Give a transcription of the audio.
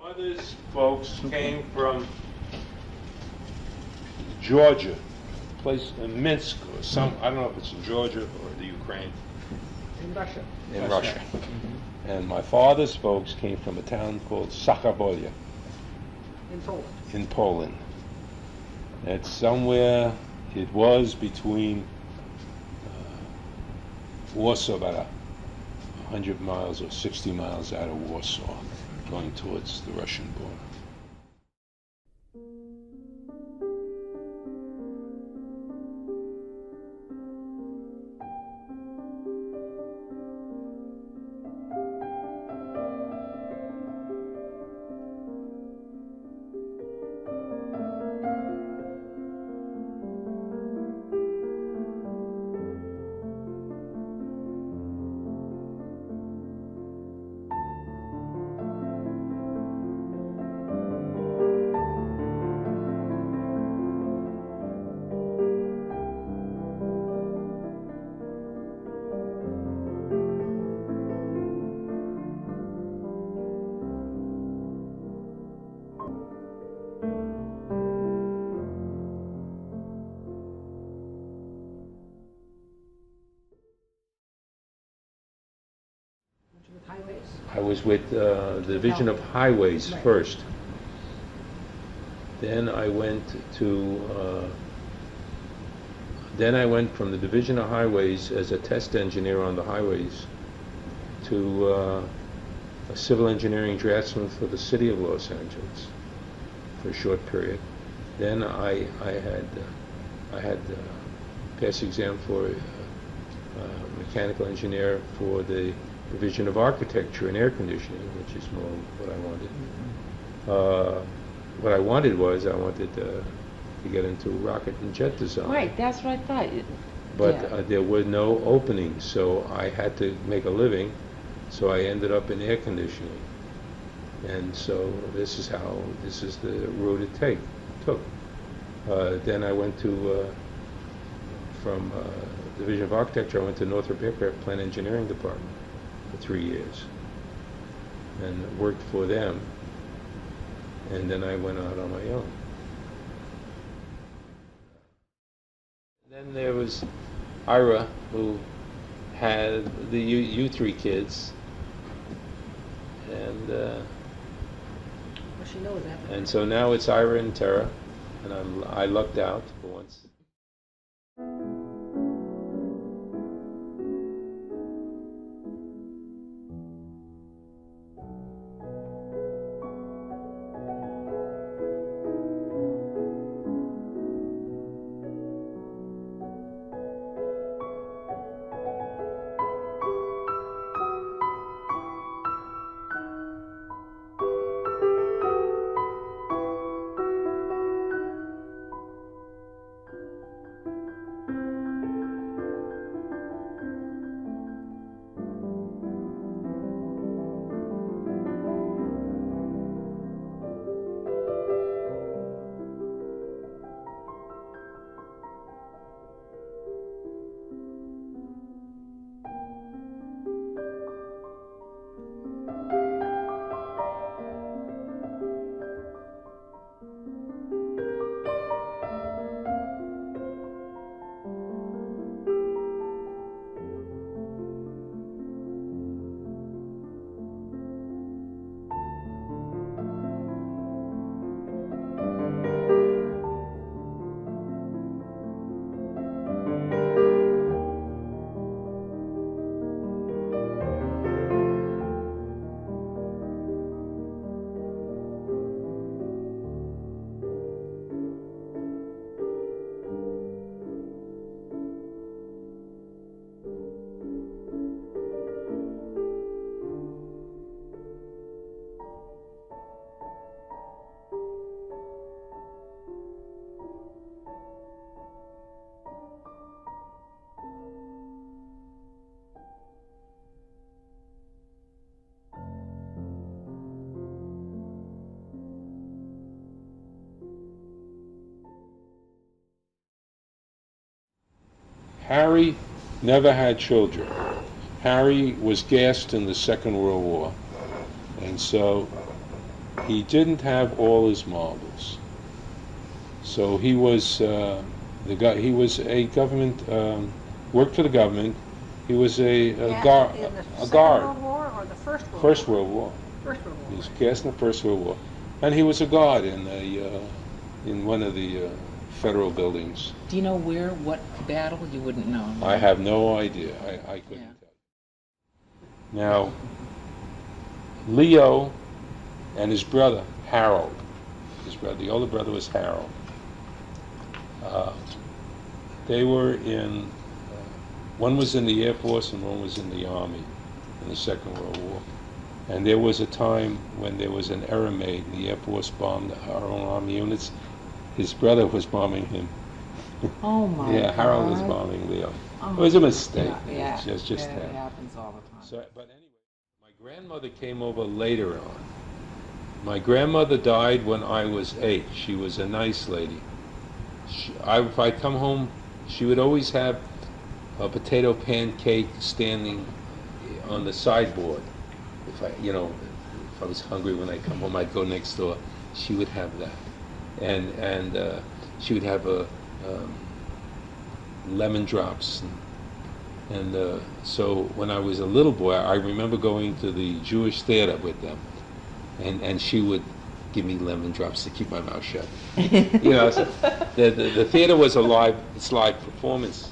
Mother's folks came from Georgia, place in Minsk or some, I don't know if it's in Georgia or the Ukraine. In Russia. In Russia. And my father's folks came from a town called Sakhabolia. In Poland. In Poland. It's somewhere, it was between Warsaw, about 100 miles or 60 miles out of Warsaw, going towards the Russian border. Highways. I was with the Division of Highways Right. first. Then I went to, then I went from the Division of Highways as a test engineer on the highways to a civil engineering draftsman for the city of Los Angeles for a short period. Then I had passed the exam for mechanical engineer for the Division of Architecture and Air Conditioning, which is more what I wanted. What I wanted was I wanted to get into rocket and jet design. Right, that's what I thought. But Yeah. there were no openings, so I had to make a living. So I ended up in air conditioning, and so this is the route it took. Then I went to from Division of Architecture. I went to Northrop Aircraft Plant Engineering Department for 3 years and worked for them, and then I went out on my own. Then there was Ira, who had the you three kids, and Well, she knows that. and so now it's Ira and Tara, and I lucked out for once. Harry never had children. Harry was gassed in the Second World War, and so he didn't have all his marbles. So he was the guy. He was a government, worked for the government. He was a guard. In the A Second guard. World War or the First World War? First World War. First World War. He was cast in the First World War, and he was a guard in one of the federal buildings. Do you know what battle? You wouldn't know. I have no idea. I couldn't Yeah. tell you. Now, Leo and his brother Harold. The older brother was Harold. They were in. One was in the Air Force and one was in the Army in the Second World War. And there was a time when there was an error made, and the Air Force bombed our own Army units. His brother was bombing him. Oh my Yeah, Harold was God. bombing Leo. Oh. It was a mistake. Yeah, It just yeah, it happened. happens all the time. So, but anyway, my grandmother came over later on. My grandmother died when I was 8. She was a nice lady. If I'd come home, she would always have a potato pancake standing on the sideboard. If I was hungry when I come home, I'd go next door. She would have that, and she would have lemon drops, and so when I was a little boy, I remember going to the Jewish theater with them, and she would give me lemon drops to keep my mouth shut. So the theater was live performance